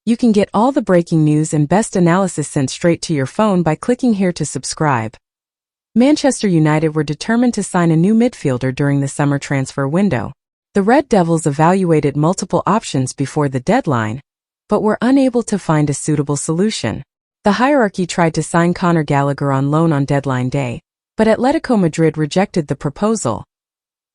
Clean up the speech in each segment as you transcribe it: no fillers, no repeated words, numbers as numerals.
You can get all the breaking news and best analysis sent straight to your phone by clicking here to subscribe. Manchester United were determined to sign a new midfielder during the summer transfer window. The Red Devils evaluated multiple options before the deadline, but were unable to find a suitable solution. The hierarchy tried to sign Conor Gallagher on loan on deadline day, but Atletico Madrid rejected the proposal.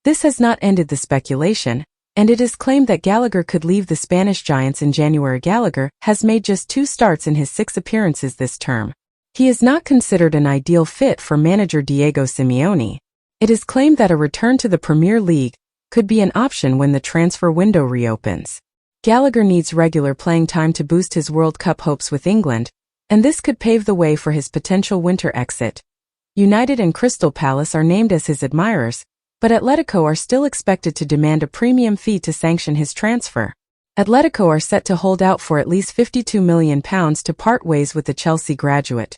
This has not ended the speculation, and it is claimed that Gallagher could leave the Spanish Giants in January. Gallagher has made just 2 starts in his 6 appearances this term. He is not considered an ideal fit for manager Diego Simeone. It is claimed that a return to the Premier League could be an option when the transfer window reopens. Gallagher needs regular playing time to boost his World Cup hopes with England, and this could pave the way for his potential winter exit. United and Crystal Palace are named as his admirers, but Atletico are still expected to demand a premium fee to sanction his transfer. Atletico are set to hold out for at least £52 million to part ways with the Chelsea graduate.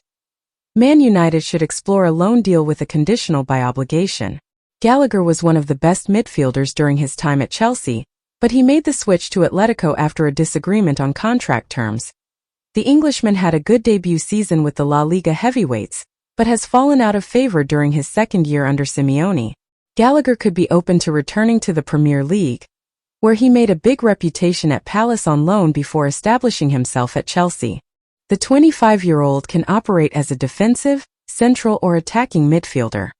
Man United should explore a loan deal with a conditional by obligation. Gallagher was one of the best midfielders during his time at Chelsea, but he made the switch to Atletico after a disagreement on contract terms. The Englishman had a good debut season with the La Liga heavyweights, but has fallen out of favor during his second year under Simeone. Gallagher could be open to returning to the Premier League, where he made a big reputation at Palace on loan before establishing himself at Chelsea. The 25-year-old can operate as a defensive, central or attacking midfielder.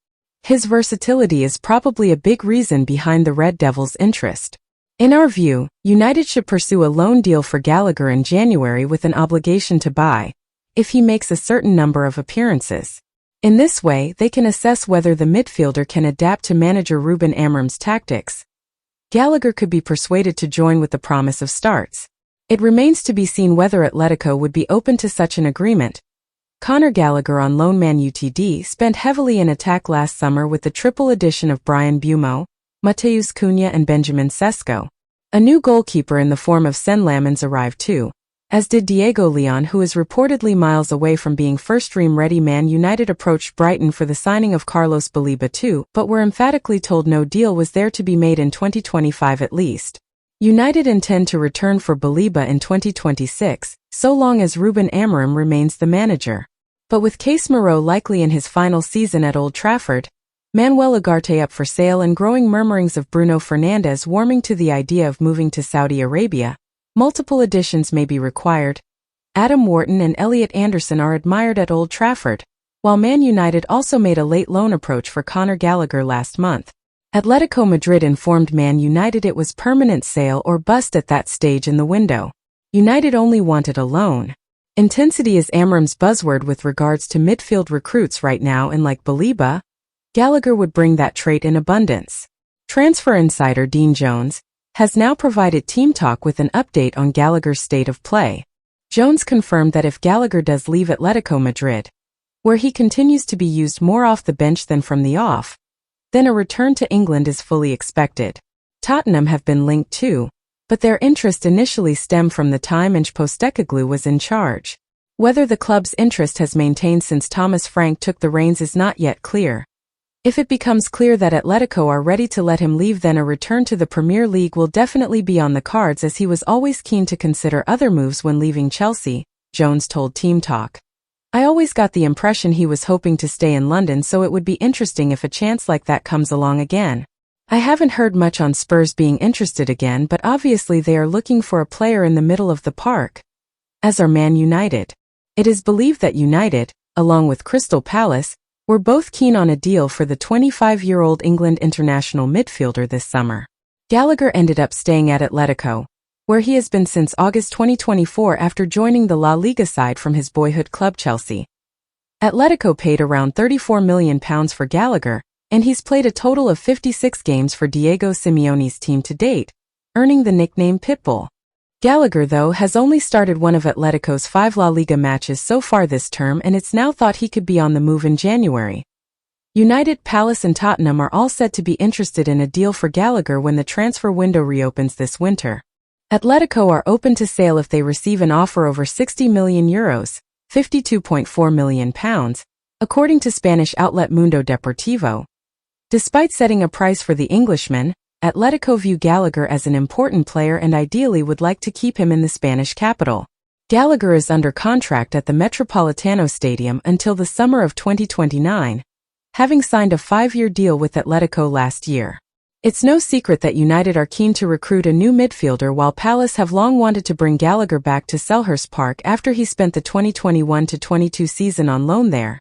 His versatility is probably a big reason behind the Red Devils' interest. In our view, United should pursue a loan deal for Gallagher in January with an obligation to buy, if he makes a certain number of appearances. In this way, they can assess whether the midfielder can adapt to manager Ruben Amorim's tactics. Gallagher could be persuaded to join with the promise of starts. It remains to be seen whether Atletico would be open to such an agreement. Conor Gallagher on loan. Man United spent heavily in attack last summer with the triple addition of Brian Buemo, Mateus Cunha and Benjamin Sesko. A new goalkeeper in the form of Sen Lamens arrived too, as did Diego Leon, who is reportedly miles away from being first-team ready. Man United approached Brighton for the signing of Carlos Baleba too, but were emphatically told no deal was there to be made in 2025 at least. United intend to return for Baleba in 2026, so long as Ruben Amorim remains the manager. But with Casemiro likely in his final season at Old Trafford, Manuel Ugarte up for sale and growing murmurings of Bruno Fernandes warming to the idea of moving to Saudi Arabia, multiple additions may be required. Adam Wharton and Elliot Anderson are admired at Old Trafford, while Man United also made a late loan approach for Conor Gallagher last month. Atletico Madrid informed Man United it was permanent sale or bust at that stage in the window. United only wanted a loan. Intensity is Amorim's buzzword with regards to midfield recruits right now, and like Baleba, Gallagher would bring that trait in abundance. Transfer insider Dean Jones has now provided Team Talk with an update on Gallagher's state of play. Jones confirmed that if Gallagher does leave Atletico Madrid, where he continues to be used more off the bench than from the off, then a return to England is fully expected. Tottenham have been linked too, but their interest initially stemmed from the time Ange Postecoglou was in charge. Whether the club's interest has maintained since Thomas Frank took the reins is not yet clear. If it becomes clear that Atletico are ready to let him leave, then a return to the Premier League will definitely be on the cards, as he was always keen to consider other moves when leaving Chelsea, Jones told Team Talk. I always got the impression he was hoping to stay in London, so it would be interesting if a chance like that comes along again. I haven't heard much on Spurs being interested again, but obviously they are looking for a player in the middle of the park, as are Man United. It is believed that United, along with Crystal Palace, were both keen on a deal for the 25-year-old England international midfielder this summer. Gallagher ended up staying at Atletico, where he has been since August 2024 after joining the La Liga side from his boyhood club Chelsea. Atletico paid around £34 million for Gallagher, and he's played a total of 56 games for Diego Simeone's team to date, earning the nickname Pitbull. Gallagher, though, has only started one of Atletico's 5 La Liga matches so far this term, and it's now thought he could be on the move in January. United, Palace and Tottenham are all said to be interested in a deal for Gallagher when the transfer window reopens this winter. Atletico are open to sale if they receive an offer over €60 million, £52.4 million, according to Spanish outlet Mundo Deportivo. Despite setting a price for the Englishman, Atletico view Gallagher as an important player and ideally would like to keep him in the Spanish capital. Gallagher is under contract at the Metropolitano Stadium until the summer of 2029, having signed a 5-year deal with Atletico last year. It's no secret that United are keen to recruit a new midfielder, while Palace have long wanted to bring Gallagher back to Selhurst Park after he spent the 2021-22 season on loan there.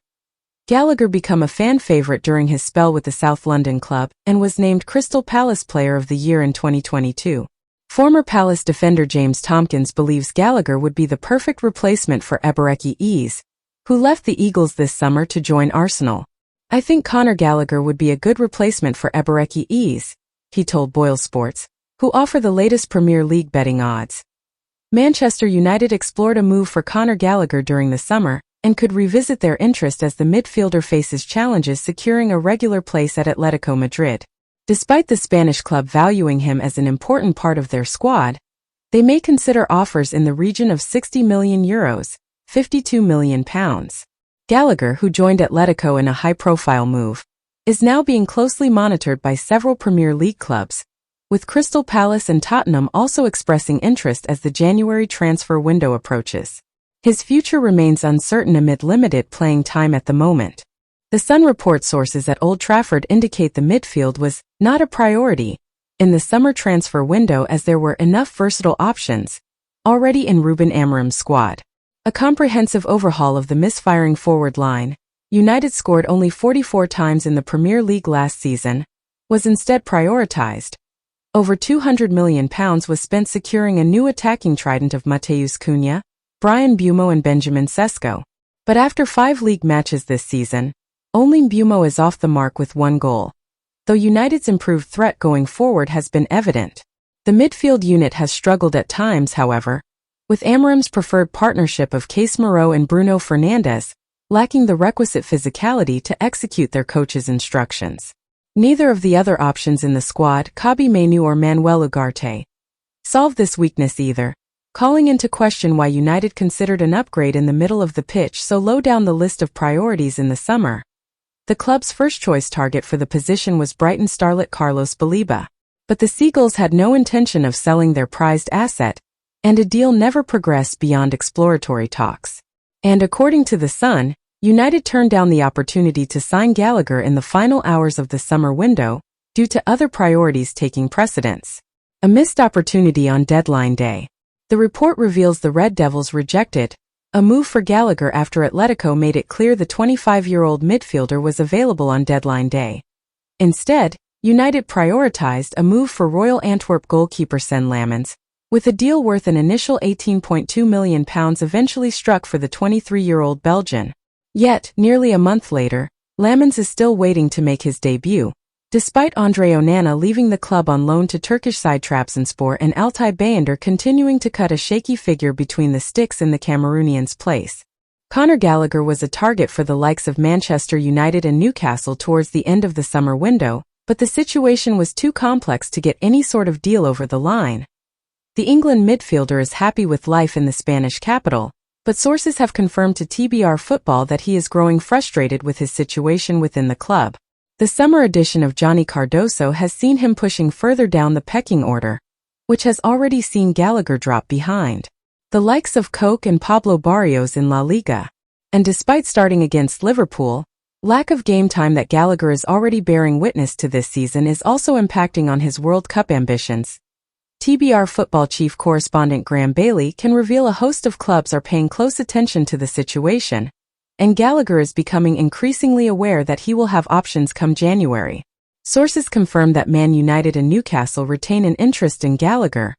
Gallagher became a fan favourite during his spell with the South London club and was named Crystal Palace Player of the Year in 2022. Former Palace defender James Tompkins believes Gallagher would be the perfect replacement for Ebereki Eze, who left the Eagles this summer to join Arsenal. "I think Conor Gallagher would be a good replacement for Ebereki Eze," he told Boyle Sports, who offer the latest Premier League betting odds. Manchester United explored a move for Conor Gallagher during the summer and could revisit their interest as the midfielder faces challenges securing a regular place at Atletico Madrid. Despite the Spanish club valuing him as an important part of their squad, they may consider offers in the region of €60 million, £52 million. Gallagher, who joined Atletico in a high-profile move, is now being closely monitored by several Premier League clubs, with Crystal Palace and Tottenham also expressing interest as the January transfer window approaches. His future remains uncertain amid limited playing time at the moment. The Sun reports sources at Old Trafford indicate the midfield was not a priority in the summer transfer window, as there were enough versatile options already in Ruben Amorim's squad. A comprehensive overhaul of the misfiring forward line, United scored only 44 times in the Premier League last season, was instead prioritized. Over £200 million was spent securing a new attacking trident of Mateus Cunha, Brian Bumo and Benjamin Sesko. But after 5 league matches this season, only Bumo is off the mark with 1 goal, though United's improved threat going forward has been evident. The midfield unit has struggled at times, however, with Amorim's preferred partnership of Casemiro and Bruno Fernandes lacking the requisite physicality to execute their coach's instructions. Neither of the other options in the squad, Kobbie Mainoo or Manuel Ugarte, solve this weakness either, calling into question why United considered an upgrade in the middle of the pitch so low down the list of priorities in the summer. The club's first-choice target for the position was Brighton starlet Carlos Baleba, but the Seagulls had no intention of selling their prized asset, and a deal never progressed beyond exploratory talks. And according to The Sun, United turned down the opportunity to sign Gallagher in the final hours of the summer window due to other priorities taking precedence. A missed opportunity on deadline day. The report reveals the Red Devils rejected a move for Gallagher after Atletico made it clear the 25-year-old midfielder was available on deadline day. Instead, United prioritized a move for Royal Antwerp goalkeeper Sen Lammens, with a deal worth an initial £18.2 million eventually struck for the 23-year-old Belgian. Yet, nearly a month later, Lammens is still waiting to make his debut, despite Andre Onana leaving the club on loan to Turkish side Trabzonspor and Altay Bayındır continuing to cut a shaky figure between the sticks in the Cameroonian's place. Conor Gallagher was a target for the likes of Manchester United and Newcastle towards the end of the summer window, but the situation was too complex to get any sort of deal over the line. The England midfielder is happy with life in the Spanish capital, but sources have confirmed to TBR Football that he is growing frustrated with his situation within the club. The summer edition of Johnny Cardoso has seen him pushing further down the pecking order, which has already seen Gallagher drop behind the likes of Koke and Pablo Barrios in La Liga. And despite starting against Liverpool, lack of game time that Gallagher is already bearing witness to this season is also impacting on his World Cup ambitions. TBR Football chief correspondent Graham Bailey can reveal a host of clubs are paying close attention to the situation, and Gallagher is becoming increasingly aware that he will have options come January. Sources confirm that Man United and Newcastle retain an interest in Gallagher,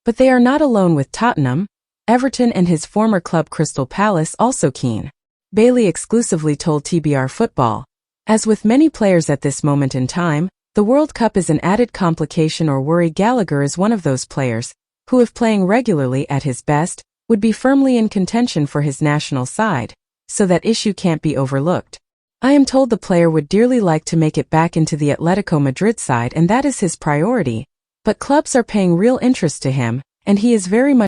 but they are not alone, with Tottenham, Everton and his former club Crystal Palace also keen. Bailey exclusively told TBR Football, "As with many players at this moment in time, the World Cup is an added complication or worry. Gallagher is one of those players who, if playing regularly at his best, would be firmly in contention for his national side, so that issue can't be overlooked. I am told the player would dearly like to make it back into the Atletico Madrid side, and that is his priority, but clubs are paying real interest to him, and he is very much